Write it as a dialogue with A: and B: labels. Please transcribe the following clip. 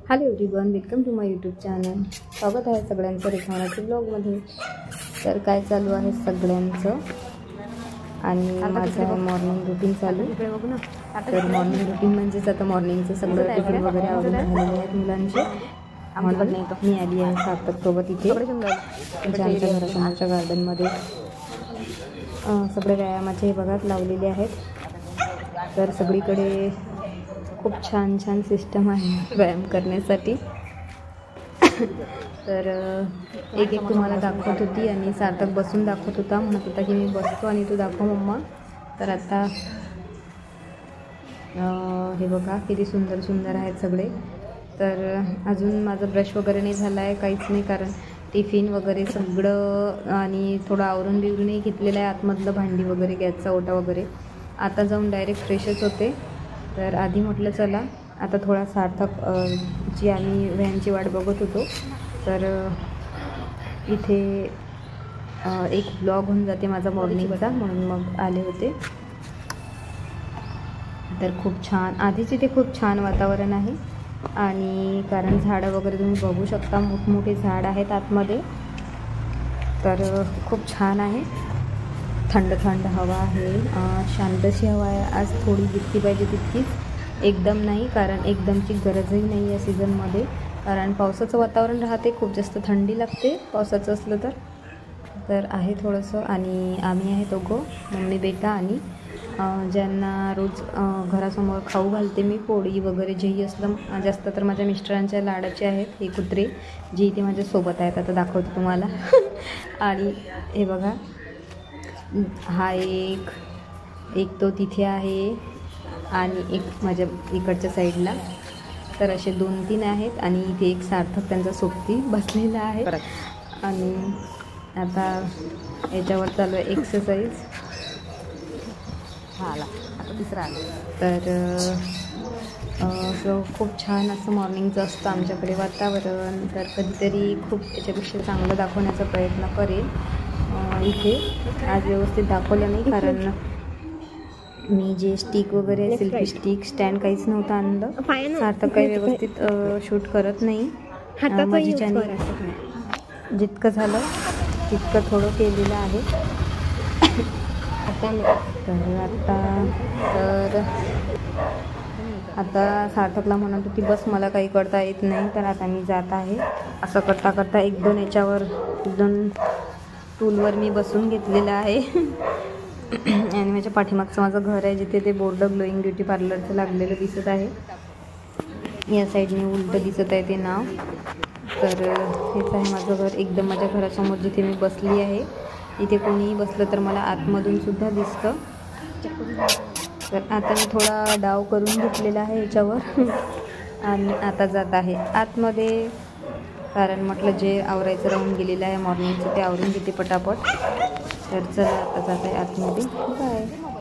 A: Hello everyone, welcome to my YouTube channel. स्वागत आहे सगळ्यांचं रेखावनाच्या ब्लॉगमध्ये. तर काय चालू आहे सगळ्यांचं आणि माझं मॉर्निंग रुटीन चालू. तर मॉर्निंग रुटीन म्हणजेच आता मॉर्निंगचं सगळं टिफिन वगैरे आवडून झालेले आहेत मुलांचे. म्हणून मी आली आहे सार्थकसोबत इथे आमच्या घरासमोरच्या गार्डनमध्ये. सगळे व्यायामाचे बघा लावलेले आहेत. तर सगळीकडे खूप छान छान सिस्टम आहे व्यायाम करण्यासाठी. तर एक तुम्हाला दाखवत होती आणि सार्थक बसून दाखवत होता, म्हणत होता की मी बसतो आणि तू दाखव मम्मा. तर आता हे बघा किती सुंदर सुंदर आहेत सगळे. तर अजून माझं ब्रश वगैरे नाही झाला आहे, काहीच नाही, कारण टिफिन वगैरे सगळं आणि थोडं आवरून बिवरूनही घेतलेलं आहे. आतमधलं भांडी वगैरे गॅसचा ओटा वगैरे. आता जाऊन डायरेक्ट फ्रेशच होते. तर आधी म्हटलं चला आता थोडा सार्थक जी आम्ही व्हॅनची वाट बघत होतो, तर इथे एक ब्लॉग होऊन जाते माझा मॉर्निंगचा, म्हणून मग आले होते. तर खूप छान, आधीच इथे खूप छान वातावरण आहे आणि कारण झाडं वगैरे तुम्ही बघू शकता, मोठमोठे झाड आहेत आतमध्ये. तर खूप छान आहे, थंड थंड हवा आहे, शांतशी हवा आहे. आज थोडी जितकी पाहिजे तितकीच, एकदम नाही, कारण एकदमची गरजही नाही या सीझनमध्ये, कारण पावसाचं वातावरण राहते, खूप जास्त थंडी लागते पावसाचं असलं तर आहे थोडंसं. आणि आम्ही आहे दोघं, मम्मी बेटा, आणि ज्यांना रोज घरासमोर खाऊ घालते मी, पोळी वगैरे जेही असलं. जास्त तर माझ्या मिस्टरांच्या लाडाचे आहेत हे कुत्रे, जे इथे माझ्यासोबत आहेत. आता दाखवते तुम्हाला. आणि हे बघा, हा एक तो तिथे आहे आणि एक माझ्या इकडच्या साईडला. तर असे 2-3 आहेत आणि इथे एक सार्थक त्यांचा सोबती बसलेला आहे. आणि आता याच्यावर चालू आहे एक्सरसाइज. आता तिसरा आला. तर असं खूप छान असं मॉर्निंगचं असतं आमच्याकडे वातावरण. तर कधीतरी खूप याच्यापेक्षा चांगलं दाखवण्याचा प्रयत्न करेल. इथे आज व्यवस्थित दाखवलं नाही, कारण मी जे स्टिक वगैरे सेल्फी स्टिक स्टँड काहीच नव्हतं आणलं. सार्थक काही व्यवस्थित शूट करत नाही. माझी चॅनल जितकं झालं तितकं थोडं केलेलं आहे. आता सार्थकला म्हणत होती बस, मला काही करता येत नाही. तर आता मी जात आहे. असं करता करता 1-2 याच्यावर 1-2 टूलवर मी बसून घेतलेलं आहे. आणि माझ्या पाठीमागचं माझं घर आहे, जिथे ते बोर्ड ग्लोईंग ब्युटी पार्लरचं लागलेलं दिसत आहे. या साईडने उलटं दिसत आहे ते नाव. तर हेच आहे माझं घर, एकदम माझ्या घरासमोर जिथे मी बसली आहे. इथे कोणीही बसलं तर मला आतमधून सुद्धा दिसतं. तर आता मी थोडा डाव करून घेतलेला आहे याच्यावर आणि आता जात आहे आतमध्ये, कारण म्हटलं जे आवरायचं राहून गेलेलं आहे मॉर्निंगचं ते आवरून घेते पटापट. तर चला आता जात आहे आतमध्ये. बाय.